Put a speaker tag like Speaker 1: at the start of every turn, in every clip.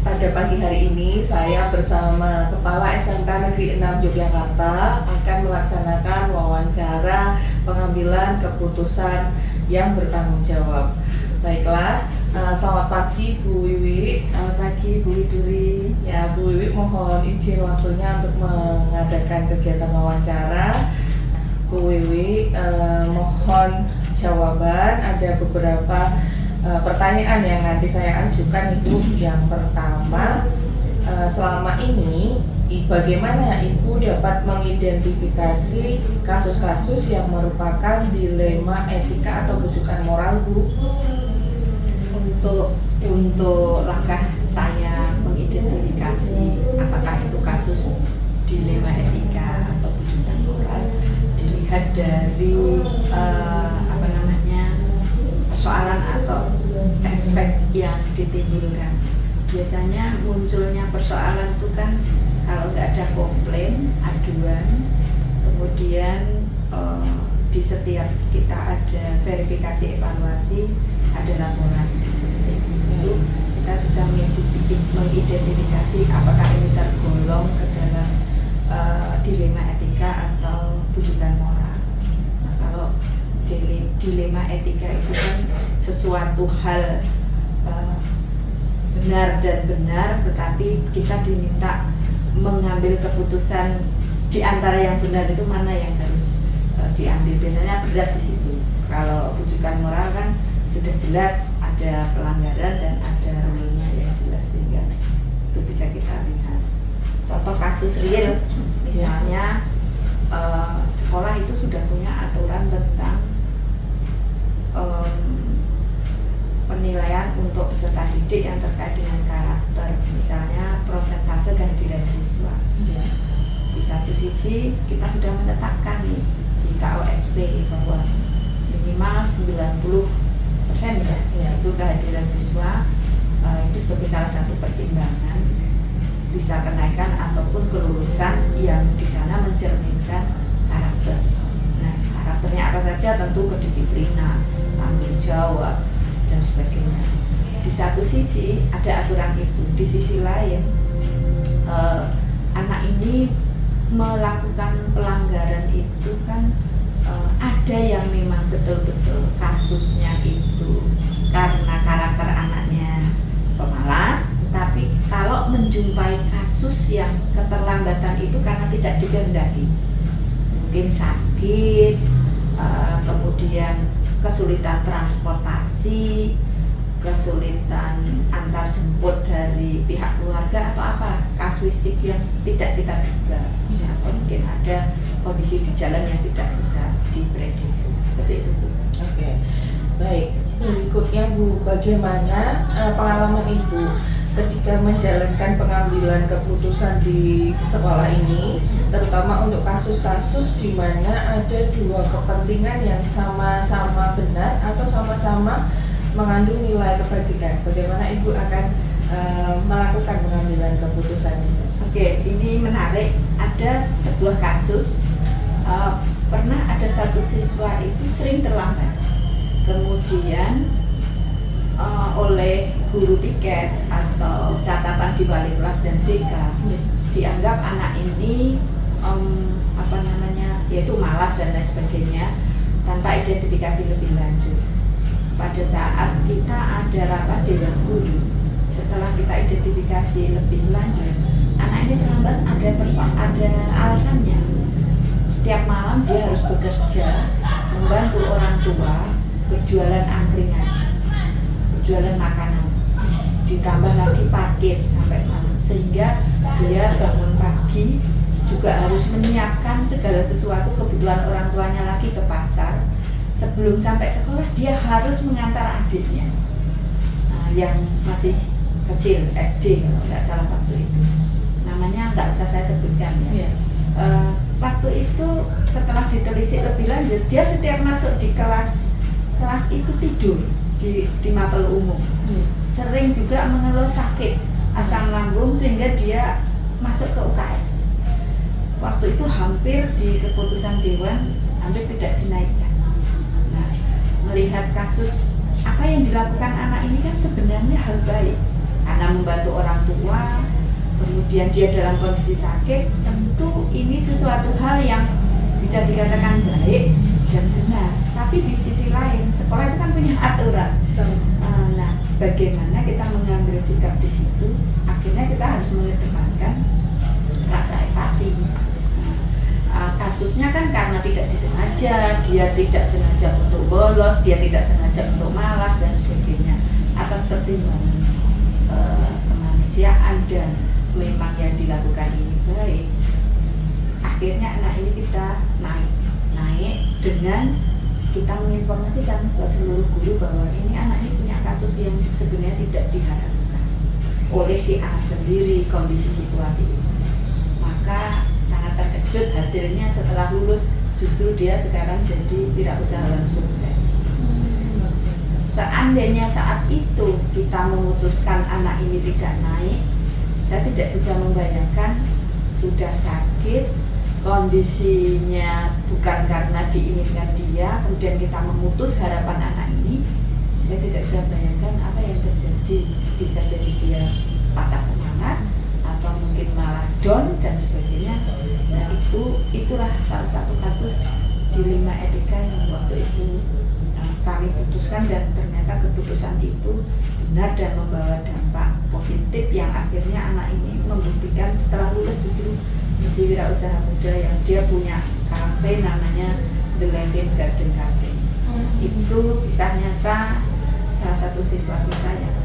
Speaker 1: pada pagi hari ini saya bersama Kepala SMK Negeri 6 Yogyakarta akan melaksanakan wawancara pengambilan keputusan yang bertanggung jawab. Baiklah, selamat pagi Bu Wiwi.
Speaker 2: Selamat pagi Bu Widuri.
Speaker 1: Ya, Bu Wiwi mohon izin waktunya untuk mengadakan kegiatan wawancara. Bu Wiwi mohon jawaban, ada beberapa pertanyaan yang nanti saya ajukan. Ibu, yang pertama, selama ini bagaimana Ibu dapat mengidentifikasi kasus-kasus yang merupakan dilema etika atau rujukan moral, Bu?
Speaker 2: Untuk langkah saya mengidentifikasi apakah itu kasus dilema etika atau rujukan moral dilihat dari persoalan atau efek yang ditimbulkan. Biasanya munculnya persoalan itu kan kalau nggak ada komplain, aduan, kemudian di setiap kita ada verifikasi evaluasi, ada laporan seperti itu, kita bisa mengidentifikasi apakah ini tergolong ke dalam dilema etika atau rujukan moral. Nah, kalau dilema etika itu kan sesuatu hal benar dan benar, tetapi kita diminta mengambil keputusan di antara yang benar itu mana yang harus diambil. Biasanya berat di situ. Kalau rujukan moral kan sudah jelas ada pelanggaran dan ada rule-nya yang jelas, sehingga itu bisa kita lihat. Contoh kasus real, misalnya sekolah itu sudah punya aturan tentang penilaian untuk peserta didik yang terkait dengan karakter, misalnya persentase kehadiran siswa. Di satu sisi kita sudah menetapkan nih di KOSP bahwa minimal 90% itu kehadiran siswa, itu sebagai salah satu pertimbangan bisa kenaikan ataupun kelulusan yang di sana mencerminkan karakter. Nah, karakternya apa saja? Tentu kedisiplinan, tanggung jawab, dan sebagainya. Di satu sisi ada aturan itu, di sisi lain anak ini melakukan pelanggaran itu kan ada yang memang betul-betul kasusnya itu karena karakter anaknya pemalas, tapi kalau menjumpai kasus yang keterlambatan itu karena tidak dikehendaki, mungkin sakit, kemudian kesulitan transportasi, kesulitan antar jemput dari pihak keluarga, atau apa kasuistik yang tidak kita duga, atau mungkin ada kondisi di jalan yang tidak bisa diprediksi, seperti itu, Bu.
Speaker 1: Oke, baik. Berikutnya, Bu, bagaimana pengalaman Ibu ketika menjalankan pengambilan keputusan di sekolah ini, terutama untuk kasus-kasus di mana ada dua kepentingan yang sama-sama benar atau sama-sama mengandung nilai kebajikan? Bagaimana Ibu akan melakukan pengambilan keputusan itu?
Speaker 2: Oke, ini menarik. Ada sebuah kasus, pernah ada satu siswa itu sering terlambat, kemudian oleh guru piket atau catatan di wali kelas dan BK dianggap anak ini yaitu malas dan lain sebagainya, tanpa identifikasi lebih lanjut. Pada saat kita ada rapat dewan guru, setelah kita identifikasi lebih lanjut, anak ini terlambat ada alasannya. Setiap malam dia harus bekerja membantu orang tua berjualan angkringan, berjualan makanan, ditambah lagi parkir sampai malam, sehingga dia bangun pagi juga harus menyiapkan segala sesuatu kebutuhan orang tuanya lagi ke pasar. Sebelum sampai sekolah dia harus mengantar adiknya, yang masih kecil, SD kalau nggak salah waktu itu, namanya nggak usah saya sebutkan ya. Waktu itu setelah ditelisik lebih lanjut, dia setiap masuk di kelas itu tidur di mapel umum. Sering juga mengeluh sakit asam lambung sehingga dia masuk ke UKS. Waktu itu hampir di keputusan dewan hampir tidak dinaikkan. Nah, melihat kasus apa yang dilakukan anak ini kan sebenarnya hal baik, karena membantu kemudian dia dalam kondisi sakit, tentu ini sesuatu hal yang bisa dikatakan baik dan benar. Tapi di sisi lain, sekolah itu kan punya aturan. Nah, bagaimana kita mengambil sikap di situ? Akhirnya kita harus mengedepankan rasa empati. Kasusnya kan karena tidak disengaja, dia tidak sengaja untuk bolos, dia tidak sengaja untuk malas dan sebagainya. Atas pertimbangan kemanusiaan dan memang yang dilakukan ini baik, akhirnya anak ini kita naik dengan kita menginformasikan ke seluruh guru bahwa ini anak ini punya kasus yang sebenarnya tidak diharapkan oleh si anak sendiri kondisi situasi itu. Maka sangat terkejut hasilnya setelah lulus justru dia sekarang jadi wirausahawan sukses. Seandainya saat itu kita memutuskan anak ini tidak naik, saya tidak bisa membayangkan sudah sakit, kondisinya bukan karena diinginkan dia, kemudian kita memutus harapan anak ini. Saya tidak bisa bayangkan apa yang terjadi. Bisa jadi dia patah semangat atau mungkin malah down dan sebagainya. Nah itulah salah satu kasus dilema etika yang waktu itu kami putuskan, dan ternyata keputusan itu benar dan membawa dampak positif yang akhirnya anak ini membuktikan setelah lulus justru jadi wirausaha muda yang dia punya kafe namanya The Levin Garden Cafe. Itu kisah nyata salah satu siswa kita yang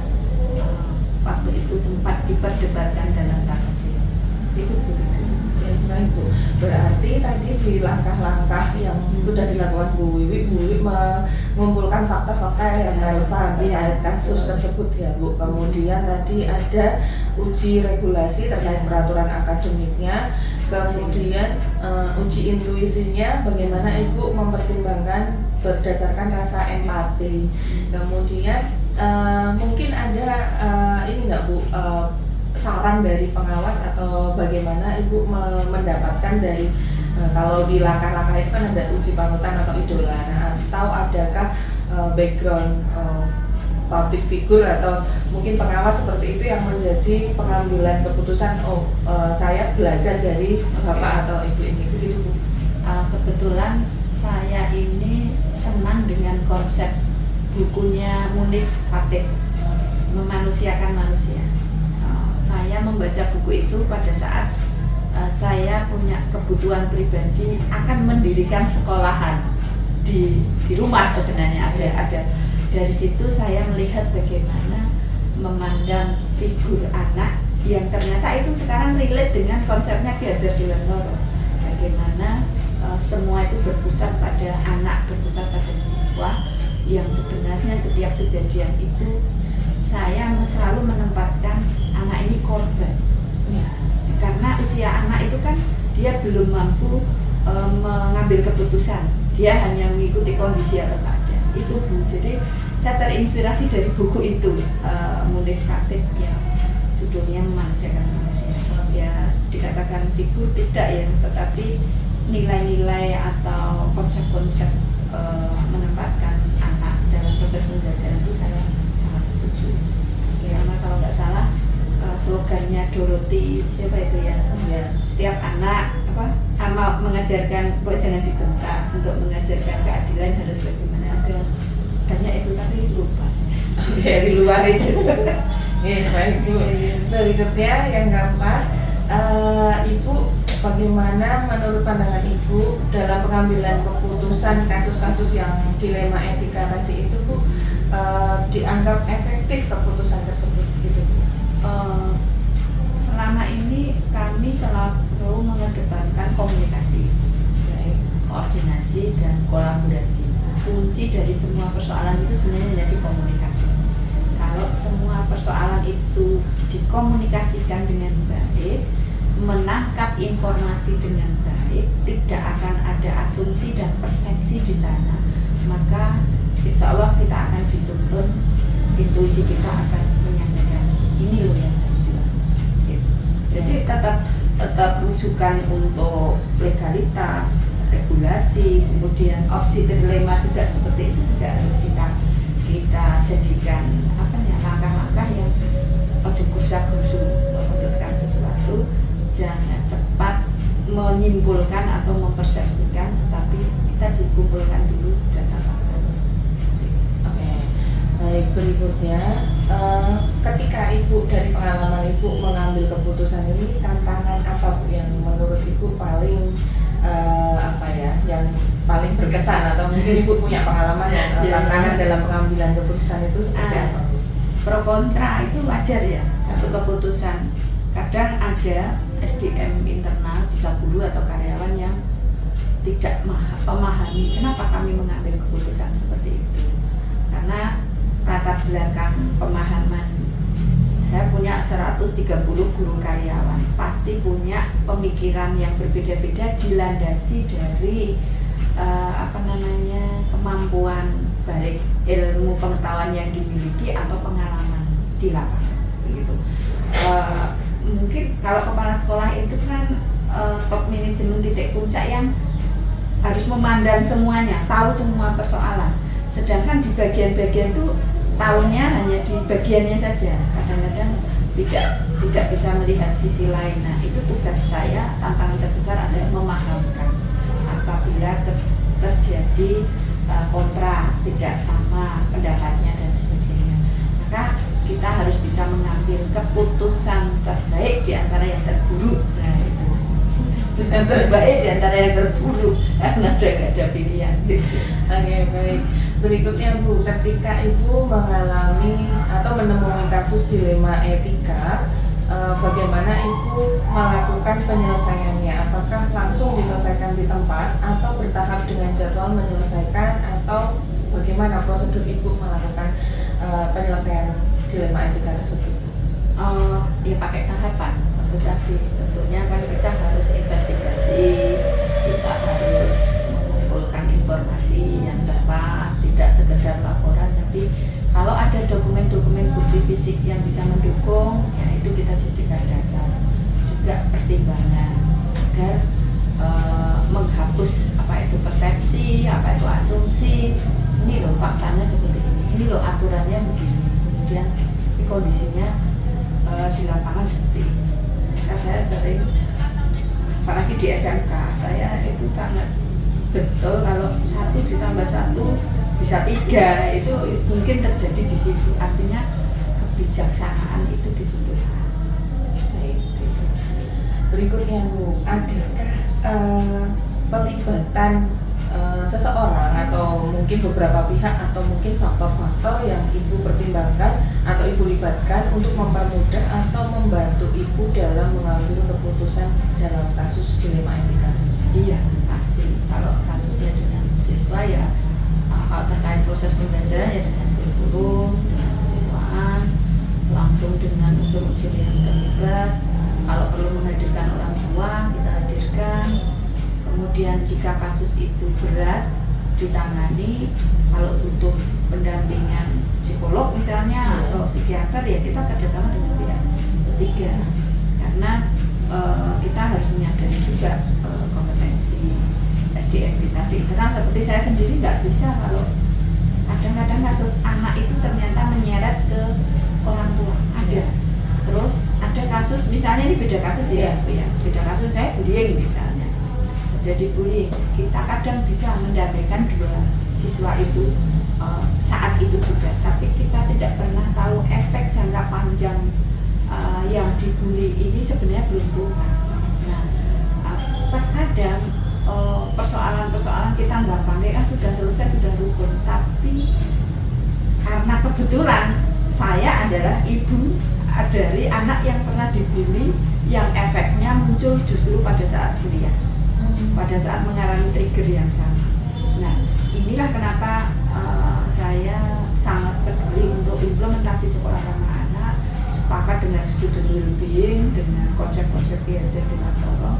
Speaker 2: waktu itu sempat diperdebatkan dalam rapat dia. Itu begitu.
Speaker 1: Baik Bu, berarti tadi di langkah-langkah yang sudah dilakukan Bu Wiwi mengumpulkan fakta-fakta yang relevan terkait kasus tersebut ya Bu. Kemudian tadi ada uji regulasi terkait peraturan akademiknya, kemudian uji intuisinya bagaimana Ibu mempertimbangkan berdasarkan rasa empati. Kemudian mungkin ada ini nggak Bu, saran dari pengawas atau bagaimana Ibu mendapatkan dari kalau di langkah-langkah itu kan ada uji panutan atau idola, atau adakah background public figure atau mungkin pengawas seperti itu yang menjadi pengambilan keputusan saya belajar dari Bapak atau Ibu ini begitu Bu?
Speaker 2: Kebetulan saya ini senang dengan konsep bukunya Munif Khatib, Memanusiakan Manusia. Saya membaca buku itu pada saat saya punya kebutuhan pribadi akan mendirikan sekolahan di rumah. Sebenarnya ada dari situ saya melihat bagaimana memandang figur anak yang ternyata itu sekarang relate dengan konsepnya Ki Hajar Dewantara. Bagaimana semua itu berpusat pada anak, berpusat pada siswa, yang sebenarnya setiap kejadian itu saya selalu menempatkan anak ini korban. Karena usia anak itu kan dia belum mampu mengambil keputusan, dia hanya mengikuti kondisi atau keadaan itu Bu. Jadi saya terinspirasi dari buku itu, Munif Khatib yang judulnya Memanusiakan Manusia. Ya dikatakan figur tidak ya, tetapi nilai-nilai atau konsep-konsep menempatkan anak dalam proses pembelajaran itu saya sangat setuju. Sama kalau nggak salah slogannya Dorothy siapa itu ya, setiap anak amal mengajarkan, jangan dibentak, untuk mengajarkan keadilan harus bagaimana. Ada banyak itu tapi lupa saya. Dari luar itu.
Speaker 1: Baik Bu. Berikutnya yang keempat, Ibu bagaimana menurut pandangan Ibu dalam pengambilan keputusan kasus-kasus yang dilema etika tadi itu Bu, dianggap efektif keputusan tersebut gitu Bu?
Speaker 2: Selama ini kami selalu mengedepankan komunikasi, koordinasi dan kolaborasi. Kunci dari semua persoalan itu sebenarnya jadi komunikasi. Kalau semua persoalan itu dikomunikasikan dengan baik, menangkap informasi dengan baik, tidak akan ada asumsi dan persepsi di sana, maka insya Allah kita akan dituntun, intuisi kita akan menyampaikan ini loh yang harus dilakukan. Gitu. Jadi tetap rujukan untuk legalitas, regulasi, kemudian opsi dilema juga seperti itu juga harus kita jadikan langkah-langkah yang ojo kursa-kursu memutuskan sesuatu, mempersepsikan, tetapi kita dikumpulkan dulu data fakta.
Speaker 1: Oke, baik, berikutnya ketika Ibu dari pengalaman Ibu mengambil keputusan ini, tantangan apa Bu yang menurut Ibu paling yang paling berkesan, atau mungkin Ibu punya pengalaman yang tantangan dalam pengambilan keputusan itu seperti apa Bu?
Speaker 2: Pro kontra itu wajar ya, satu keputusan. Kadang ada SDM internal, bisa guru atau karyawan yang tidak memahami kenapa kami mengambil keputusan seperti itu. Karena latar belakang pemahaman, saya punya 130 guru karyawan, pasti punya pemikiran yang berbeda-beda, dilandasi dari kemampuan balik ilmu pengetahuan yang dimiliki atau pengalaman di lapangan begitu. Mungkin kalau kepala sekolah itu kan top manajemen titik puncak yang harus memandang semuanya, tahu semua persoalan. Sedangkan di bagian-bagian itu tahunya hanya di bagiannya saja. Kadang-kadang tidak bisa melihat sisi lain. Nah, itu tugas saya, tantangan terbesar adalah memahamkan apabila terjadi kontra, tidak sama pendapatnya dan sebagainya. Maka kita harus bisa mengambil keputusan terbaik di antara yang terburuk. Nah, itu yang terbaik di antara yang terburuk, karena ada pilihan gitu.
Speaker 1: Oke, baik. Berikutnya Bu, ketika Ibu mengalami atau menemui kasus dilema etika, bagaimana Ibu melakukan penyelesaiannya? Apakah langsung diselesaikan di tempat atau bertahap dengan jadwal menyelesaikan, atau bagaimana prosedur Ibu melakukan penyelesaian dilema etika tersebut?
Speaker 2: Ya pakai tahapan. Tadi tentunya kan kita harus investigasi, kita harus mengumpulkan informasi yang tepat, tidak sekedar laporan, tapi kalau ada dokumen-dokumen bukti fisik yang bisa mendukung, ya itu kita jadikan dasar. Juga pertimbangan agar menghapus apa itu persepsi, apa itu asumsi. Ini loh faktanya seperti ini loh aturannya begini. Kemudian kondisinya di lapangan seperti ini. Maka saya sering, apalagi di SMK, saya itu sangat betul kalau 1 ditambah 1 bisa 3, itu mungkin terjadi di situ. Artinya kebijaksanaan itu dibutuhkan.
Speaker 1: Baik. Berikutnya Bu, adakah pelibatan seseorang atau mungkin beberapa pihak atau mungkin faktor-faktor yang Ibu pertimbangkan atau Ibu libatkan untuk mempermudah atau membantu Ibu dalam mengambil keputusan dalam kasus dilema etika tersebut?
Speaker 2: Iya, pasti. Kalau kasusnya dengan siswa ya terkait proses pembelajaran ya dengan kurikulum, dengan kesiswaan, langsung dengan unsur-unsur yang terlibat. Kalau perlu menghadirkan orang tua, kita hadirkan. Kemudian jika kasus itu berat, ditangani. Kalau butuh pendampingan psikolog misalnya atau psikiater, ya kita kerjasama dengan pihak ketiga. Karena kita harus menyadari juga kompetensi SDM kita di internal. Seperti saya sendiri nggak bisa kalau kadang-kadang kasus anak itu ternyata menyeret ke orang tua, ada. Terus ada kasus, misalnya ini beda kasus ya, beda kasus, saya bullying misalnya. Jadi bullying, kita kadang bisa mendampingkan 2 siswa itu saat itu juga, tapi kita tidak pernah tahu efek jangka panjang yang dibully ini sebenarnya belum tuntas. Nah, terkadang persoalan-persoalan kita nggak pakai, sudah selesai, sudah rukun, tapi karena kebetulan saya adalah ibu dari anak yang pernah dibully, yang efeknya muncul justru pada saat kuliah, pada saat mengalami trigger yang sama. Nah, inilah kenapa saya sangat peduli untuk implementasi sekolah ramah anak, sepakat dengan student well-being, dengan konsep-konsep Piaget di Natoro.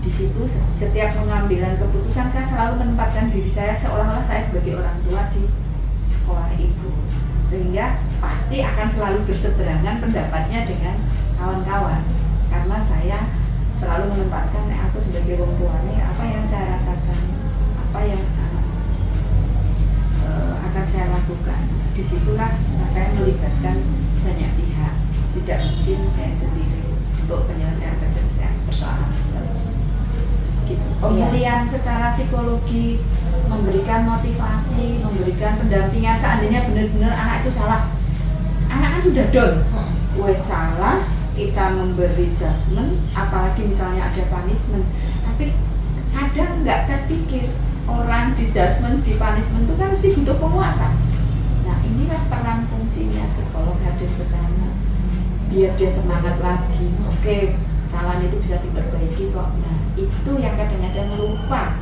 Speaker 2: Di situ setiap pengambilan keputusan saya selalu menempatkan diri saya seolah-olah saya sebagai orang tua di sekolah itu, sehingga pasti akan selalu berseberangan pendapatnya dengan kawan-kawan, karena saya selalu menempatkan aku sebagai orang tua ini apa yang saya rasakan, apa yang akan saya lakukan. Disitulah saya melibatkan banyak pihak, tidak mungkin saya sendiri untuk penyelesaian persoalan tertentu. gitu. Pemulihan secara psikologis, memberikan motivasi, memberikan pendampingan seandainya benar-benar anak itu salah. Anak kan sudah down, wes salah, kita memberi judgement, apalagi misalnya ada punishment, tapi kadang nggak terpikir orang di judgement, di punishment itu kan mesti butuh penguatan. Nah inilah peran fungsinya psikolog hadir ke sana, biar dia semangat lagi. Oke, kesalahan itu bisa diperbaiki kok. Nah itu yang kadang-kadang lupa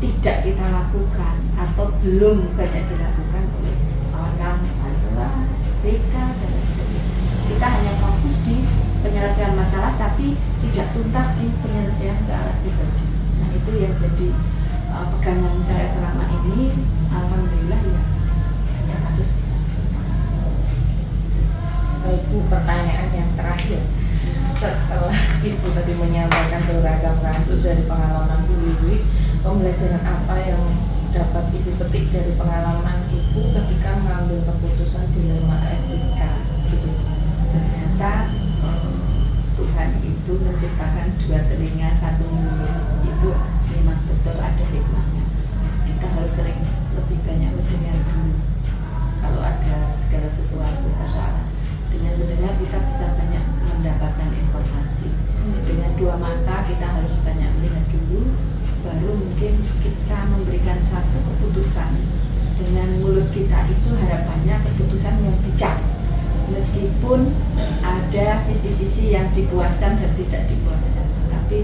Speaker 2: tidak kita lakukan atau belum banyak dilakukan oleh kawan-kawan kelas, BK dan lain sebagainya. Kita hanya fokus di penyelesaian masalah tapi tidak tuntas di penyelesaian ke arah pribadi. Nah itu yang jadi pegangan saya selama ini. Alhamdulillah ya banyak kasus bisa.
Speaker 1: Baik Bu, pertanyaan yang terakhir. Setelah Ibu tadi menyampaikan beragam kasus dari pengalaman Bu Wiwi, pembelajaran apa yang dapat Ibu petik dari pengalaman Ibu ketika mengambil keputusan dilema etika? Gitu.
Speaker 2: Ternyata Tuhan itu menciptakan dua telinga satu mulut, itu memang betul ada hikmahnya. Kita harus sering lebih banyak mendengar dulu kalau ada segala sesuatu persoalan. Dengan mendengar kita bisa banyak mendapatkan informasi. Dengan dua mata kita harus banyak melihat dulu, baru mungkin kita memberikan satu keputusan. Dengan mulut kita itu harapannya keputusan yang bijak, meskipun ada sisi-sisi yang dipuaskan dan tidak dipuaskan. Tapi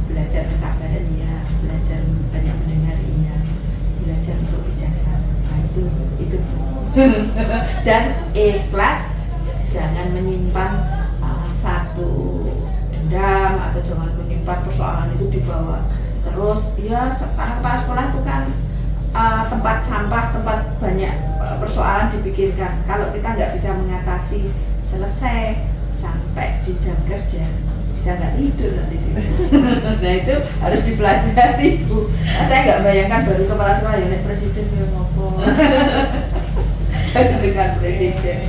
Speaker 2: belajar kesabaran ya, belajar banyak mendengar ya, belajar untuk bijaksana. Nah itu dan ikhlas, jangan menyimpan satu dendam atau jangan menyimpan persoalan itu dibawa terus. Ya karena kepala sekolah itu kan tempat sampah, tempat banyak persoalan dipikirkan. Kalau kita nggak bisa mengatasi selesai sampai di jam kerja, bisa nggak tidur nanti. Nah itu harus dipelajari Bu. Nah, saya nggak bayangkan baru kepala sekolah ya presiden yang ngomong dengan presiden.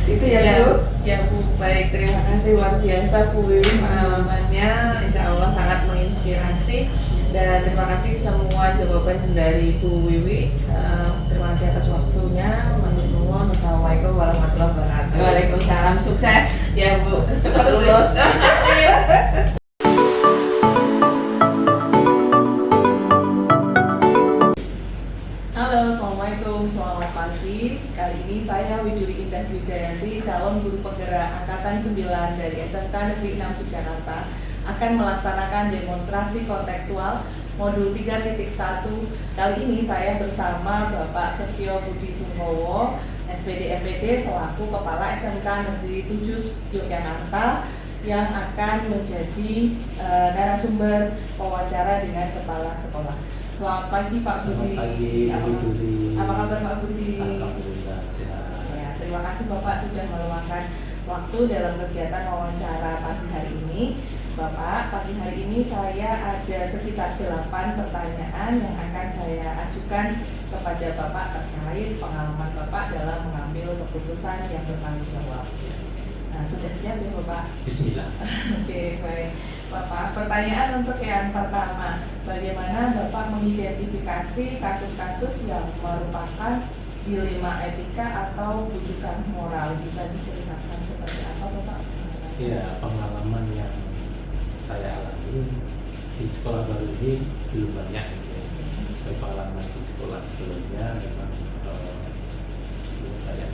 Speaker 2: Itu ya Bu.
Speaker 1: Ya Bu, baik, terima kasih luar biasa Bu Wiwi pengalamannya, insya Allah sangat menginspirasi. Dan terima kasih semua jawaban dari Bu Wiwi. Terima kasih atas waktunya. Wassalamualaikum warahmatullahi wabarakatuh.
Speaker 2: Waalaikumsalam, sukses
Speaker 1: Ya Bu, cepat lulus. Halo, assalamualaikum, selamat pagi. Kali ini saya Widuri Indah Dwi Jayanti, calon guru penggerak angkatan 9 dari SMK Negeri 6 Yogyakarta, akan melaksanakan demonstrasi kontekstual modul 3.1. Kali ini saya bersama Bapak Setio Budi Sungkowo, SPD MPD selaku Kepala SMK Negeri 7 Yogyakarta, yang akan menjadi narasumber wawancara dengan kepala sekolah. Selamat pagi Pak Budi.
Speaker 3: Selamat pagi Bu Duri.
Speaker 1: Apa kabar Pak Budi?
Speaker 3: Alhamdulillah sehat.
Speaker 1: Ya, terima kasih Bapak sudah meluangkan waktu dalam kegiatan wawancara pagi hari ini. Bapak, pagi hari ini saya ada sekitar 8 pertanyaan yang akan saya ajukan kepada Bapak terkait pengalaman Bapak dalam mengambil keputusan yang bertanggung jawab. Nah, sudah siap ya Bapak?
Speaker 3: Bismillah.
Speaker 1: Oke, baik. Bapak, pertanyaan untuk yang pertama, bagaimana Bapak mengidentifikasi kasus-kasus yang merupakan dilema etika atau bujukan moral? Bisa diceritakan seperti apa Bapak?
Speaker 3: Ya, pengalaman yang saya alami di sekolah baru ini belum banyak gitu ya. Pengalaman di sekolah sebelumnya memang belum banyak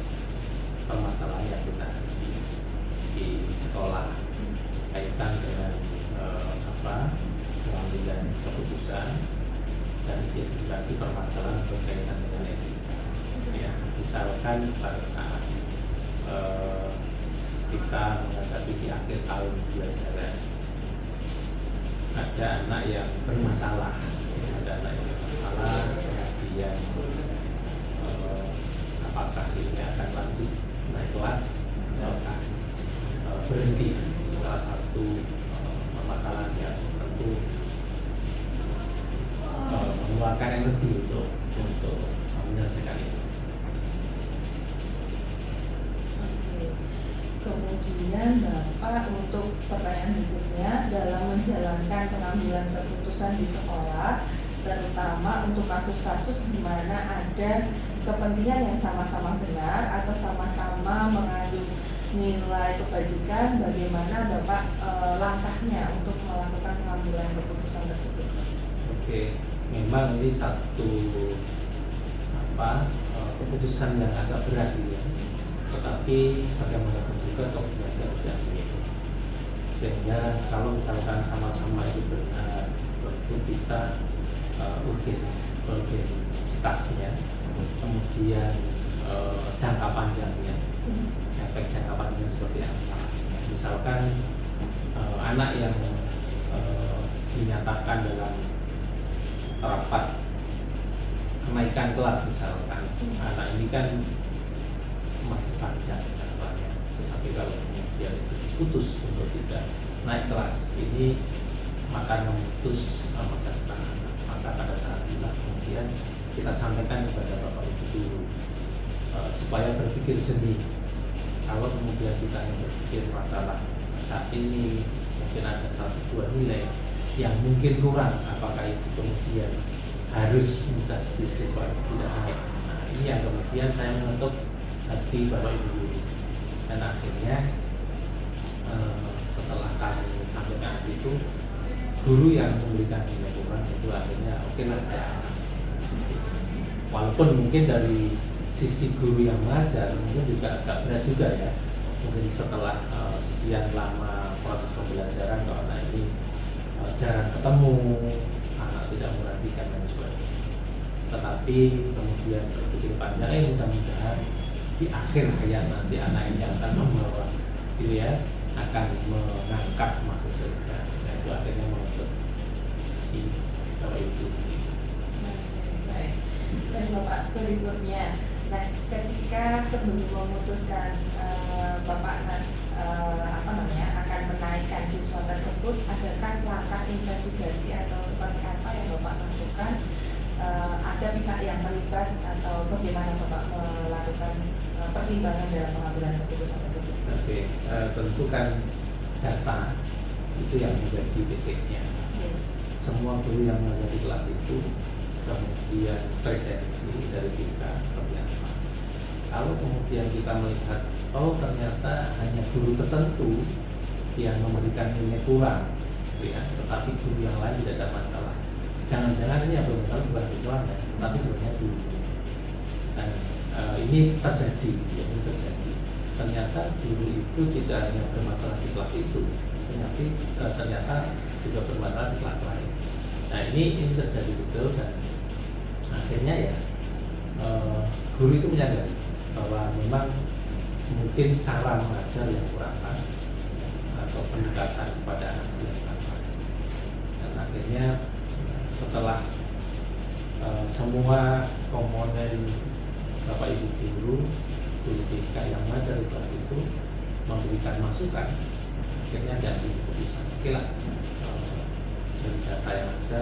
Speaker 3: permasalahan yang kita hadapi di sekolah kaitan dengan pengambilan keputusan dan identifikasi permasalahan berkaitan dengan etika. Ya, misalkan pada saat kita menghadapi di akhir tahun pelajaran, ada anak yang bermasalah, kemudian apakah ini akan lanjut naik kelas ataukah berhenti. Salah satu permasalahan yang tentu mengeluarkan energi untuk menyelesaikan itu.
Speaker 1: Oke. Kemudian kemudian Bapak untuk pertanyaan berikutnya, dalam menjalankan pengambilan keputusan di sekolah, terutama untuk kasus-kasus di mana ada kepentingan yang sama-sama benar atau sama-sama mengandung nilai kebajikan, bagaimana Bapak langkahnya untuk melakukan pengambilan keputusan tersebut?
Speaker 3: Oke, memang ini satu keputusan yang agak berat ya. Tetapi bagaimanapun juga keputusan harus diambil. Sehingga kalau misalkan sama-sama itu benar, tentu kita urgensitasnya, kemudian jangka panjangnya, efek jangka panjangnya seperti apa. Misalkan anak yang dinyatakan dalam rapat kenaikan kelas misalkan, anak ini kan masih panjang jangkanya, tapi kalau kemudian itu diputus untuk tidak naik kelas, ini maka memutus masa depan anak. Maka pada saat itulah kemudian kita sampaikan kepada Bapak Ibu guru supaya berpikir jernih. Kalau kemudian kita yang berpikir masalah saat ini mungkin ada 1-2 nilai yang mungkin kurang, apakah itu kemudian harus menjustis siswa tidak naik. Nah, ini yang kemudian saya mengetuk hati Bapak Ibu guru, dan akhirnya setelah kami sampaikan itu, guru yang memberikan nilai kurang itu akhirnya oke lah saya. Walaupun mungkin dari sisi guru yang mengajar mungkin juga agak berat juga ya, mungkin setelah sekian lama proses pembelajaran kalau anak ini jarang ketemu, anak tidak merhatikan dan sebagainya. Tetapi kemudian berpikir panjang, mudah-mudahan di akhir hayat nanti anak ini akan membawa gitu ya, akan mengangkat masuk surga. Nah, itu akhirnya menuntut di Bapak Ibu.
Speaker 1: Baik. Dan Bapak berikutnya, nah ketika sebelum memutuskan Bapak akan menaikkan siswa tersebut, adakah langkah investigasi atau seperti apa yang Bapak lakukan? Ada pihak yang terlibat atau bagaimana Bapak melakukan pertimbangan dalam pengambilan keputusan tersebut?
Speaker 3: Oke, tentu kan data itu yang menjadi basicnya. Semua guru yang mengajar di kelas itu kemudian presensi dari kita seperti apa. Kalau kemudian kita melihat, oh ternyata hanya guru tertentu yang memberikan nilai kurang, ya, tetapi guru yang lain tidak ada masalah. Jangan-jangan ini yang bermasalah bukan siswanya, tapi sebenarnya gurunya. Dan ini terjadi, ya, ini terjadi. Ternyata guru itu tidak hanya bermasalah di kelas itu, tapi ternyata juga bermasalah di kelas lain. Nah ini terjadi betul, dan akhirnya ya guru itu menyadari bahwa memang mungkin cara mengajar yang kurang pas atau pendekatan kepada anak yang kurang pas. Dan akhirnya setelah semua komponen Bapak Ibu guru TK yang mengajar di kelas itu memberikan masukan, akhirnya jadi keputusan. Oke lah, dari data yang ada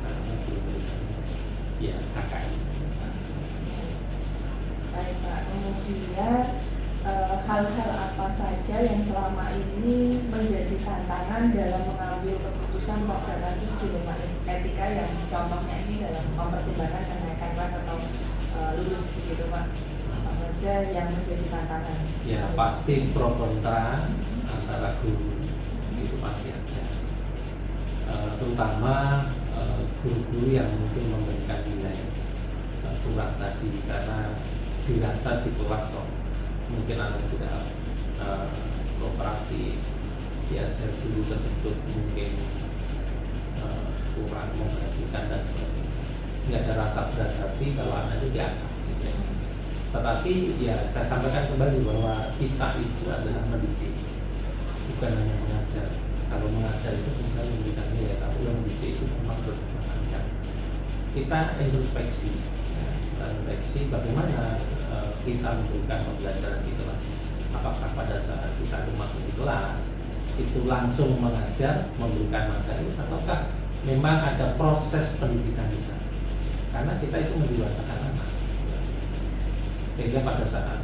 Speaker 3: karena diberikannya ya KKI.
Speaker 1: Baik Pak, kemudian hal-hal apa saja yang selama ini menjadi tantangan dalam mengambil keputusan pada kasus dilema etika yang contohnya ini dalam mempertimbangkan kenaikan kelas atau lulus begitu Pak? Apa saja yang menjadi tantangan?
Speaker 3: Ya pasti pro kontra antara guru itu pasti ada, terutama guru-guru yang mungkin memberikan nilai kurang tadi karena dirasa di kelas kok mungkin anak tidak kooperatif, diajar guru tersebut mungkin kurang memperhatikan dan sebagainya, nggak ada rasa berat hati kalau anak itu diangkat gitu ya. Tetapi ya saya sampaikan kembali bahwa kita itu adalah mendidik, bukan hanya mengajar. Kalau mengajar itu bukan memberikan nilai, tapi yang mendidik itu memang berpanjang. Kita introspeksi, ya, kita introspeksi bagaimana kita memberikan pembelajaran di kelas. Apakah pada saat kita masuk di kelas itu langsung mengajar, memberikan materi, ataukah memang ada proses pendidikan di sana? Karena kita itu mendewasakan anak, sehingga pada saat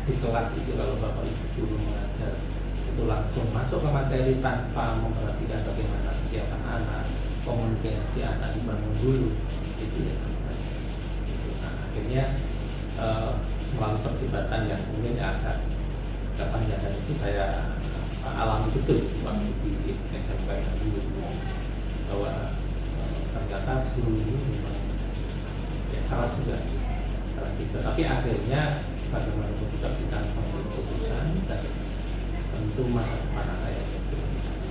Speaker 3: di kelas itu kalau Bapak Ibu guru mengajar itu langsung masuk ke materi tanpa memperhatikan bagaimana kesiapan anak, komunikasi anak dibangun dulu, itu ya sama saja. Gitu. Nah, akhirnya melalui perdebatan yang mungkin agak panjang itu saya alami betul waktu di SMK dulu bahwa ternyata guru ini memang ya keras juga, tapi akhirnya bagaimanapun juga kita mengambil keputusan dan tentu masa depan anak yang berprioritas.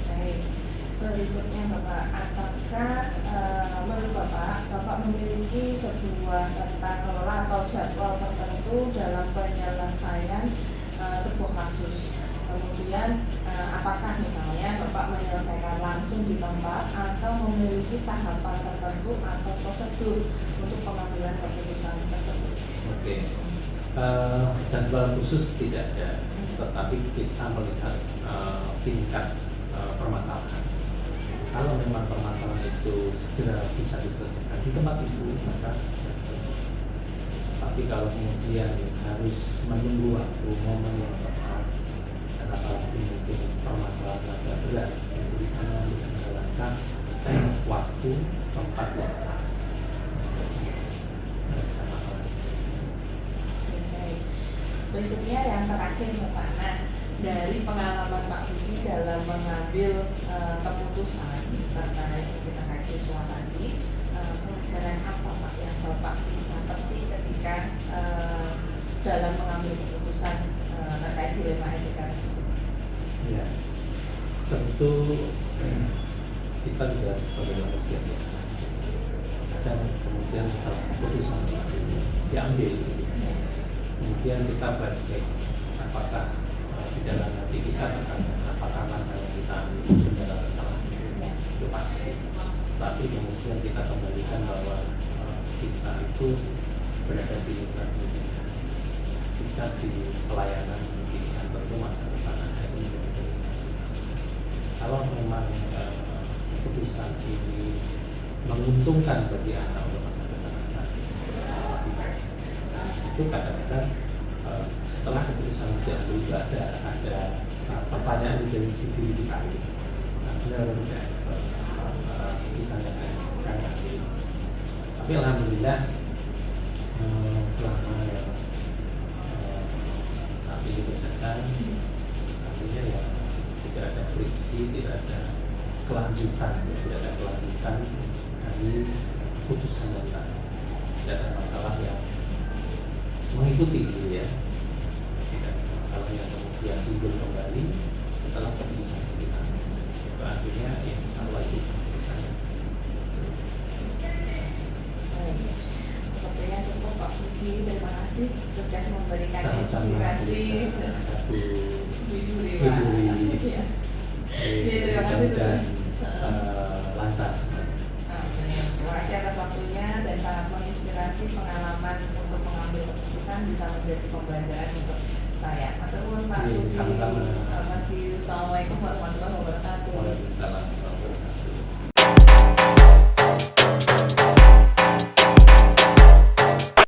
Speaker 1: Baik, berikutnya Bapak, apakah menurut Bapak memiliki sebuah tata kelola atau jadwal tertentu dalam penyelesaian sebuah kasus? Kemudian apakah misalnya Bapak menyelesaikan langsung di tempat atau memiliki tahapan tertentu atau prosedur untuk pengambilan keputusan tersebut?
Speaker 3: Oke. Jadwal khusus tidak ada, tetapi kita melihat tingkat permasalahan. Kalau memang permasalahan itu segera bisa diselesaikan di tempat itu, maka segera selesai. Tapi kalau kemudian harus menunggu waktu momen yang tepat, dan apalagi mungkin permasalahan agak berat, itu kita mengambil langkah waktu, tempat yang pas. Menyelesaikan masalah.
Speaker 1: Baik. Berikutnya yang terakhir Bapak, nah dari pengalaman Pak Budi dalam mengambil keputusan terkait siswa tadi, pelajaran apa Pak yang Bapak bisa petik ketika dalam mengambil keputusan terkait dilema etika tersebut?
Speaker 3: Ya, tentu kita juga sebagai manusia biasa. Dan kemudian setelah keputusan itu diambil, kemudian kita flashback apakah di dalam hati kita bertanya apakah langkah yang kita ambil itu benar atau salah, itu pasti. Tapi kemudian kita kembalikan bahwa kita itu berada di lingkungan pendidikan, kita di pelayanan pendidikan, tentu masa depan anak itu menjadi prioritas. Kalau memang keputusan ini menguntungkan bagi anak untuk masa depan anak, itu kadang-kadang setelah keputusan itu juga ada pertanyaan dari diri kita, benar atau tidak keputusan yang akan ambil. Tapi alhamdulillah selama yang saat ini berjalan, artinya ya tidak ada friksi, tidak ada kelanjutan dari keputusan yang tadi. Tidak ada masalah yang mengikuti gitu ya, tidak ada masalah yang kemudian timbul kembali setelah keputusan kita. Itu artinya ya insya Allah itu keputusan.
Speaker 1: Baik. Sepertinya cukup Pak Budi, terima kasih sudah memberikan
Speaker 3: Sama-sama.
Speaker 1: inspirasi.
Speaker 3: Satu
Speaker 1: Widuri,
Speaker 3: Widuri.
Speaker 1: Pak. Iya. Iya, terima kasih sudah.
Speaker 3: Lancar semua.
Speaker 1: Amin. Terima kasih atas waktunya dan sangat menginspirasi. Pengalaman untuk mengambil keputusan bisa menjadi pembelajaran untuk saya. Matur nuwun Pak
Speaker 3: Iya,
Speaker 1: Budi.
Speaker 3: sama-sama.
Speaker 1: Selamat pagi. Assalamualaikum warahmatullahi wabarakatuh.
Speaker 3: Waalaikumsalam.